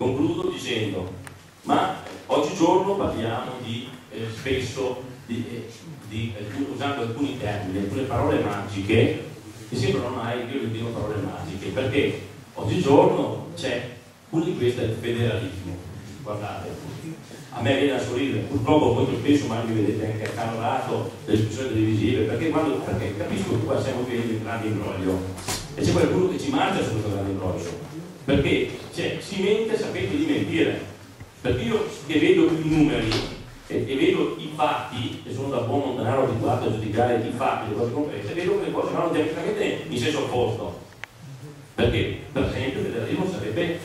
Concludo dicendo, ma oggigiorno parliamo spesso usando alcuni termini, alcune parole magiche che sembrano mai, io le dico parole magiche, perché oggigiorno c'è, uno di questi è il federalismo. Guardate, a me viene a sorridere, purtroppo molto spesso ma mi vedete anche accalorato delle discussioni televisive, perché capisco che qua siamo qui in un grande imbroglio e c'è qualcuno che ci mangia su questo grande imbroglio, perché si mente sapendo di mentire, perché io che vedo i numeri e vedo i fatti, e sono da buon montanaro abituato a giudicare i fatti, le cose concrete, vedo che le cose vanno diametralmente in senso opposto, perché per esempio il federalismo il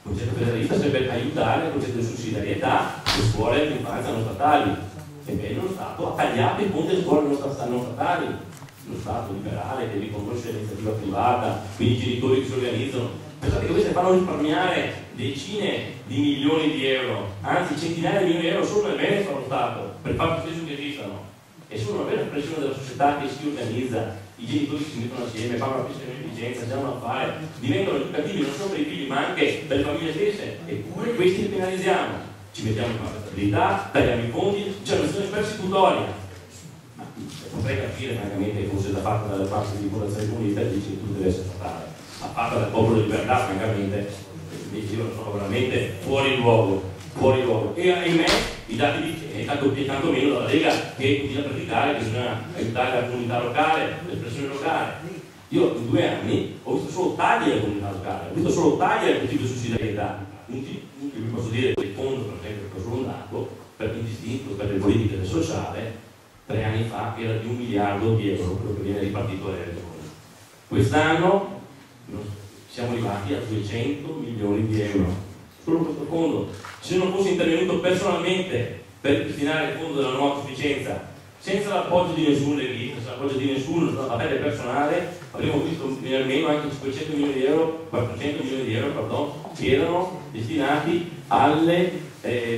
concetto federalista sarebbe aiutare il concetto di sussidiarietà le scuole dell'infanzia non statali. Ebbene lo Stato ha tagliato i fondi alle scuole non statali, lo Stato liberale che riconosce l'iniziativa privata, quindi i genitori che si organizzano. Pensate che queste fanno risparmiare decine di milioni di euro, anzi centinaia di milioni di euro solo nel Veneto allo Stato, per il fatto stesso che esistano. E sono una vera espressione della società che si organizza, i genitori si mettono assieme, fanno una pista di beneficenza, hanno un affare, diventano educativi non solo per i figli ma anche per le famiglie stesse, eppure questi li penalizziamo, ci mettiamo in parte stabilità, tagliamo i fondi, c'è una questione persecutoria. Ma potrei capire francamente che fosse da parte dalle parti di popolazione comunista e dice che tutto deve essere statale, ma fatta dal popolo di libertà francamente io sono veramente fuori luogo. E ahimè i dati e tanto meno dalla Lega che continua a praticare che bisogna aiutare la comunità locale, l'espressione locale. Io in 2 anni ho visto solo tagli alla comunità locale, ho visto solo tagli al principio di sussidiarietà. Vi posso dire che il fondo, per esempio, che ho solo un dato, per l'indistinto, per le politiche del sociale, 3 anni fa era di 1 miliardo di euro, quello che viene ripartito alle regioni. Quest'anno siamo arrivati a 200 milioni di euro. Solo questo fondo. Se non fosse intervenuto personalmente per ripristinare il fondo della nuova sufficienza, senza l'appoggio di nessuno leghista, senza l'appoggio di nessuno, a pelle personale, avremmo visto venire meno anche 500 milioni di euro, 400 milioni di euro, pardon, che erano destinati alle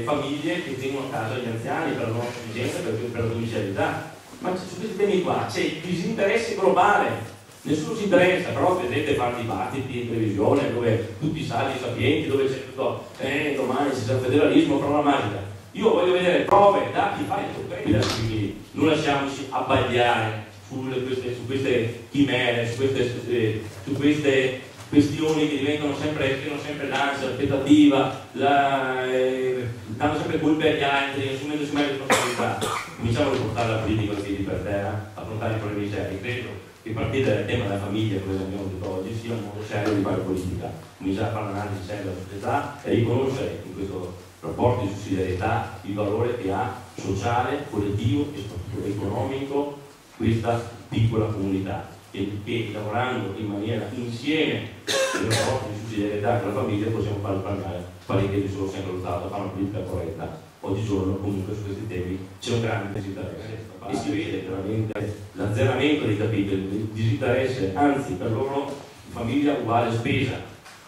famiglie che tengono a casa gli anziani per la nuova sufficienza, per la domiciliarità. Ma su questi temi qua c'è il disinteresse globale. Nessuno si interessa, però vedete fare dibattiti in televisione dove tutti i saggi sapienti, dove c'è tutto domani ci sarà il federalismo, parola magica. Io voglio vedere prove, dati, fatti concreti, quindi non lasciamoci abbagliare su queste chimere, su queste questioni che diventano sempre l'ansia, l'aspettativa, danno sempre colpe agli altri, assumendosi mai responsabilità. Cominciamo a riportare la politica a piedi per terra, affrontare i problemi seri. Credo che partire dal tema della famiglia, come abbiamo detto oggi, sia un modo serio di fare politica, cominciare a fare un'analisi seria della società e riconoscere in questo rapporto di sussidiarietà il valore che ha sociale, collettivo e soprattutto economico questa piccola comunità che lavorando in maniera insieme nel rapporto di sussidiarietà con la famiglia possiamo far risparmiare parecchie risorse anche allo Stato, fare una politica corretta. Oggigiorno comunque su questi temi c'è un grande disinteresse e si vede veramente l'azzeramento dei capitoli, il disinteresse, anzi per loro famiglia uguale spesa,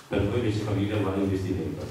per noi invece famiglia uguale investimento.